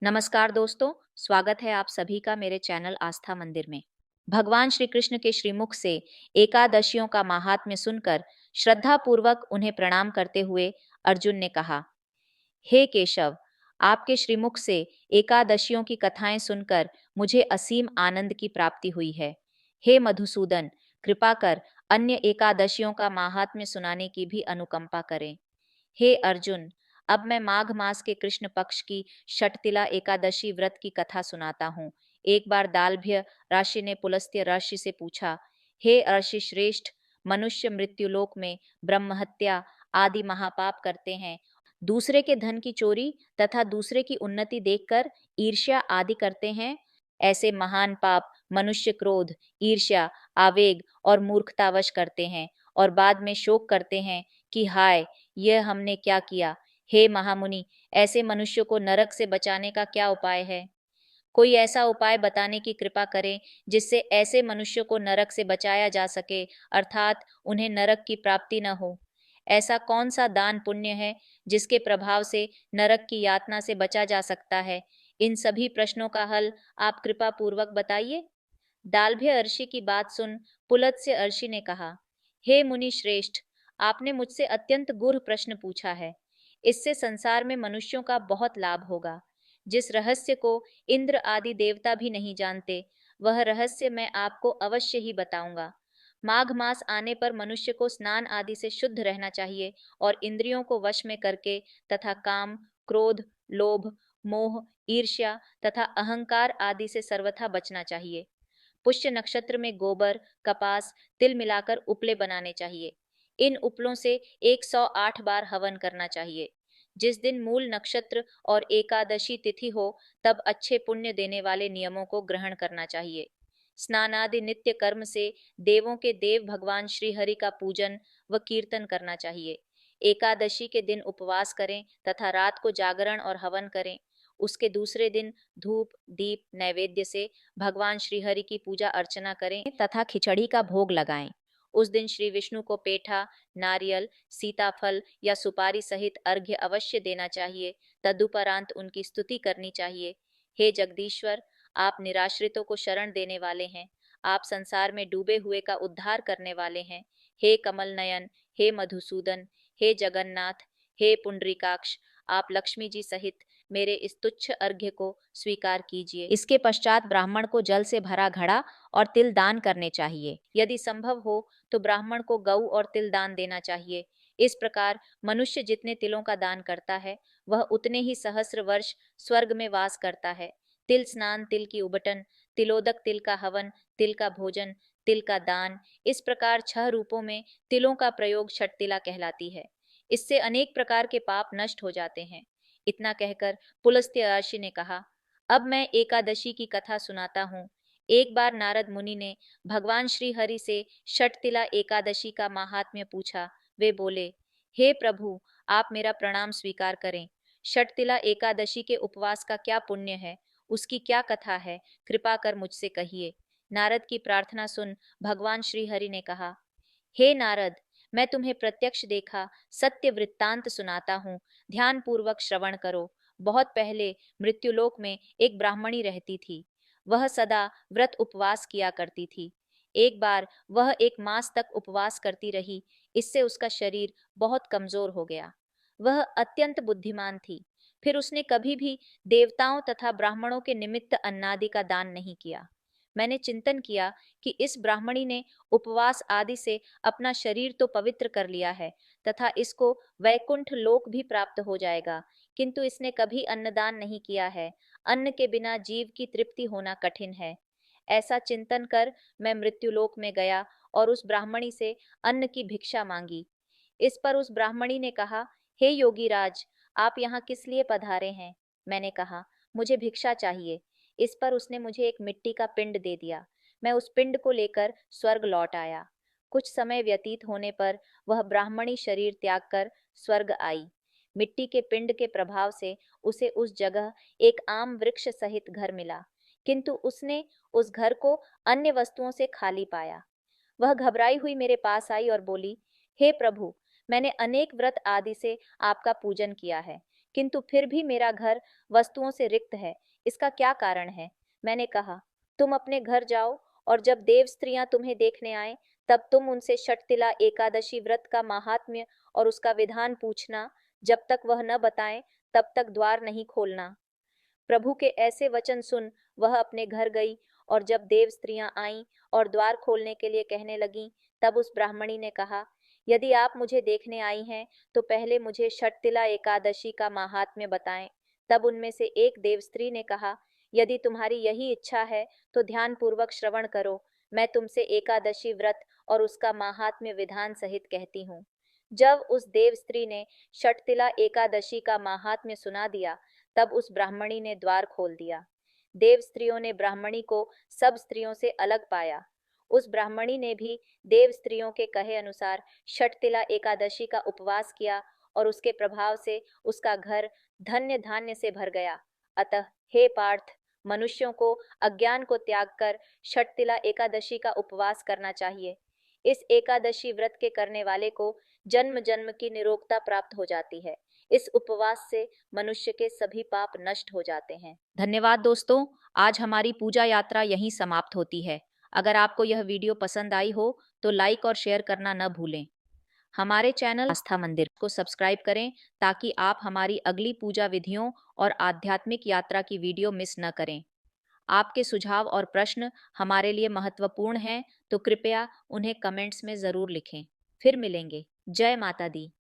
नमस्कार दोस्तों, स्वागत है आप सभी का मेरे चैनल आस्था मंदिर में। भगवान श्री कृष्ण के श्रीमुख से एकादशियों का महात्म्य सुनकर श्रद्धा पूर्वक उन्हें प्रणाम करते हुए अर्जुन ने कहा, हे केशव, आपके श्रीमुख से एकादशियों की कथाएं सुनकर मुझे असीम आनंद की प्राप्ति हुई है। हे मधुसूदन, कृपा कर अन्य एकादशियों का महात्म्य सुनाने की भी अनुकंपा करें। हे अर्जुन, अब मैं माघ मास के कृष्ण पक्ष की षटतिला एकादशी व्रत की कथा सुनाता हूँ। एक बार दालभ्य ऋषि ने पुलस्त्य ऋषि से पूछा, हे ऋषि श्रेष्ठ, मनुष्य मृत्युलोक में ब्रह्महत्या आदि महापाप करते हैं, दूसरे के धन की चोरी तथा दूसरे की उन्नति देखकर ईर्ष्या आदि करते हैं। ऐसे महान पाप मनुष्य क्रोध, ईर्ष्या, आवेग और मूर्खतावश करते हैं और बाद में शोक करते हैं कि हाय, यह हमने क्या किया। हे महामुनि, ऐसे मनुष्य को नरक से बचाने का क्या उपाय है? कोई ऐसा उपाय बताने की कृपा करें जिससे ऐसे मनुष्य को नरक से बचाया जा सके, अर्थात उन्हें नरक की प्राप्ति न हो। ऐसा कौन सा दान पुण्य है जिसके प्रभाव से नरक की यातना से बचा जा सकता है? इन सभी प्रश्नों का हल आप कृपा पूर्वक बताइए। दालभ्य ऋषि की बात सुन पुलत्स्य ऋषि ने कहा, हे मुनि श्रेष्ठ, आपने मुझसे अत्यंत गूढ़ प्रश्न पूछा है। इससे संसार में मनुष्यों का बहुत लाभ होगा। जिस रहस्य को इंद्र आदि देवता भी नहीं जानते, वह रहस्य मैं आपको अवश्य ही बताऊंगा। माघ मास आने पर मनुष्य को स्नान आदि से शुद्ध रहना चाहिए और इंद्रियों को वश में करके तथा काम, क्रोध, लोभ, मोह, ईर्ष्या तथा अहंकार आदि से सर्वथा बचना चाहिए। पुष्य नक्षत्र में गोबर, कपास, तिल मिलाकर उपले बनाने चाहिए। इन उपलों से 108 बार हवन करना चाहिए। जिस दिन मूल नक्षत्र और एकादशी तिथि हो, तब अच्छे पुण्य देने वाले नियमों को ग्रहण करना चाहिए। स्नानादि नित्य कर्म से देवों के देव भगवान श्री हरि का पूजन व कीर्तन करना चाहिए। एकादशी के दिन उपवास करें तथा रात को जागरण और हवन करें। उसके दूसरे दिन धूप, दीप, नैवेद्य से भगवान श्री हरि की पूजा अर्चना करें तथा खिचड़ी का भोग लगाएं। उस दिन श्री विष्णु को पेठा, नारियल, सीताफल या सुपारी सहित अर्घ्य अवश्य देना चाहिए। तदुपरांत उनकी स्तुति करनी चाहिए। हे जगदीश्वर, आप निराश्रितों को शरण देने वाले हैं। आप संसार में डूबे हुए का उद्धार करने वाले हैं। हे कमल नयन, हे मधुसूदन, हे जगन्नाथ, हे पुंडरीकाक्ष, आप लक्ष्मी जी सहित मेरे इस तुच्छ अर्घ्य को स्वीकार कीजिए। इसके पश्चात ब्राह्मण को जल से भरा घड़ा और तिल दान करने चाहिए। यदि संभव हो तो ब्राह्मण को गऊ और तिल दान देना चाहिए। इस प्रकार मनुष्य जितने तिलों का दान करता है, वह उतने ही सहस्र वर्ष स्वर्ग में वास करता है। तिल स्नान, तिल की उबटन, तिलोदक, तिल का हवन, तिल का भोजन, तिल का दान, इस प्रकार 6 रूपों में तिलों का प्रयोग षटतिला कहलाती है। इससे अनेक प्रकार के पाप नष्ट हो जाते हैं। इतना कहकर पुलस्त्य ऋषि ने कहा, अब मैं एकादशी की कथा सुनाता हूँ। एक बार नारद मुनि ने भगवान श्री हरि से षटतिला एकादशी का महात्म्य पूछा। वे बोले, हे प्रभु, आप मेरा प्रणाम स्वीकार करें। षटतिला एकादशी के उपवास का क्या पुण्य है, उसकी क्या कथा है, कृपा कर मुझसे कहिए। नारद की प्रार्थना सुन भगवान श्री हरि ने कहा, हे नारद, मैं तुम्हें प्रत्यक्ष देखा सत्य वृत्तांत सुनाता हूँ, ध्यान पूर्वक श्रवण करो। बहुत पहले मृत्युलोक में एक ब्राह्मणी रहती थी। वह सदा व्रत उपवास किया करती थी। एक बार वह 1 मास तक उपवास करती रही। इससे उसका शरीर बहुत कमजोर हो गया। वह अत्यंत बुद्धिमान थी। फिर उसने कभी भी देवताओं तथा ब्राह्मणों के निमित्त अन्नादि का दान नहीं किया। मैंने चिंतन किया कि इस ब्राह्मणी ने उपवास आदि से अपना शरीर तो पवित्र कर लिया है तथा इसको वैकुंठ लोक भी प्राप्त हो जाएगा, किंतु इसने कभी अन्नदान नहीं किया है। अन्न के बिना जीव की तृप्ति होना कठिन है। ऐसा चिंतन कर मैं मृत्युलोक में गया और उस ब्राह्मणी से अन्न की भिक्षा मांगी। इस पर उस ब्राह्मणी ने कहा, हे योगी राज, आप यहाँ किस लिए पधारे हैं? मैंने कहा, मुझे भिक्षा चाहिए। इस पर उसने मुझे एक मिट्टी का पिंड दे दिया। मैं उस पिंड को लेकर स्वर्ग लौट आया। कुछ समय व्यतीत होने पर वह ब्राह्मणी शरीर त्याग कर स्वर्ग आई। मिट्टी के पिंड के प्रभाव से उसे उस जगह एक आम वृक्ष सहित घर मिला, किंतु उसने उस घर को अन्य वस्तुओं से खाली पाया। वह घबराई हुई मेरे पास आई और बोली, हे प्रभु, मैंने अनेक व्रत आदि से आपका पूजन किया है, किंतु फिर भी मेरा घर वस्तुओं से रिक्त है, इसका क्या कारण है? मैंने कहा, तुम अपने घर जाओ और जब देव स्त्रियां तुम्हें देखने आए तब तुम उनसे षटतिला एकादशी व्रत का माहात्म्य और उसका विधान पूछना। जब तक वह न बताएं तब तक द्वार नहीं खोलना। प्रभु के ऐसे वचन सुन वह अपने घर गई, और जब देव स्त्रियां आईं और द्वार खोलने के लिए कहने लगीं, तब उस ब्राह्मणी ने कहा, यदि आप मुझे देखने आई हैं तो पहले मुझे षटतिला एकादशी का माहात्म्य बताएं। तब उनमें से एक देव स्त्री ने कहा, यदि तुम्हारी यही इच्छा है तो ध्यान पूर्वक श्रवण करो, मैं तुमसे एकादशी व्रत और उसका माहात्म्य विधान सहित कहती हूँ। जब उस देव स्त्री ने षटतिला एकादशी का माहात्म्य सुना दिया, तब उस ब्राह्मणी ने द्वार खोल दिया। देव स्त्रियों ने ब्राह्मणी को सब स्त्रियों से अलग पाया। उस ब्राह्मणी ने भी देव स्त्रियों के कहे अनुसार षटतिला एकादशी का उपवास किया, और उसके प्रभाव से उसका घर धन्य धान्य से भर गया। अतः हे पार्थ, मनुष्यों को अज्ञान को त्याग कर षटतिला एकादशी का उपवास करना चाहिए। इस एकादशी व्रत के करने वाले को जन्म जन्म की निरोगता प्राप्त हो जाती है। इस उपवास से मनुष्य के सभी पाप नष्ट हो जाते हैं। धन्यवाद दोस्तों, आज हमारी पूजा यात्रा यहीं समाप्त होती है। अगर आपको यह वीडियो पसंद आई हो तो लाइक और शेयर करना न भूलें। हमारे चैनल आस्था मंदिर को सब्सक्राइब करें ताकि आप हमारी अगली पूजा विधियों और आध्यात्मिक यात्रा की वीडियो मिस न करें। आपके सुझाव और प्रश्न हमारे लिए महत्वपूर्ण हैं, तो कृपया उन्हें कमेंट्स में ज़रूर लिखें। फिर मिलेंगे। जय माता दी।